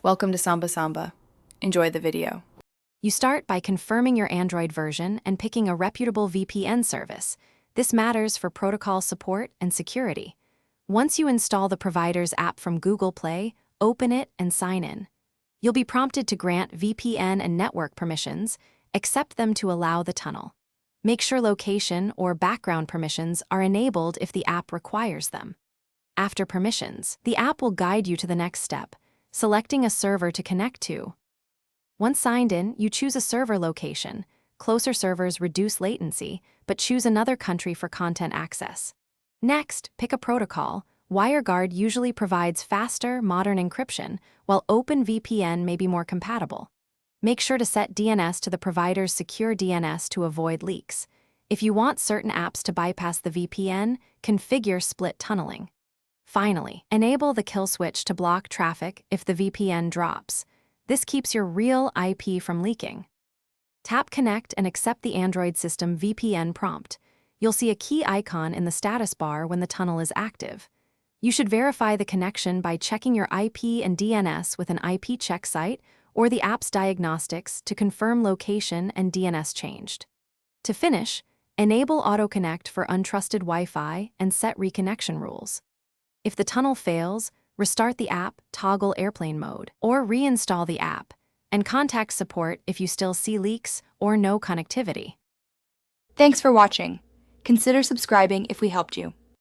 Welcome to Samba Samba. Enjoy the video. You start by confirming your Android version and picking a reputable VPN service. This matters for protocol support and security. Once you install the provider's app from Google Play, open it and sign in. You'll be prompted to grant VPN and network permissions, accept them to allow the tunnel. Make sure location or background permissions are enabled if the app requires them. After permissions, the app will guide you to the next step, selecting a server to connect to. Once signed in, you choose a server location. Closer servers reduce latency, but choose another country for content access. Next, pick a protocol. WireGuard usually provides faster, modern encryption, while OpenVPN may be more compatible. Make sure to set DNS to the provider's secure DNS to avoid leaks. If you want certain apps to bypass the VPN, configure split tunneling. Finally, enable the kill switch to block traffic if the VPN drops. This keeps your real IP from leaking. Tap Connect and accept the Android system VPN prompt. You'll see a key icon in the status bar when the tunnel is active. You should verify the connection by checking your IP and DNS with an IP check site or the app's diagnostics to confirm location and DNS changed. To finish, enable AutoConnect for untrusted Wi-Fi and set reconnection rules. If the tunnel fails, restart the app, toggle airplane mode, or reinstall the app, and contact support if you still see leaks or no connectivity. Thanks for watching. Consider subscribing if we helped you.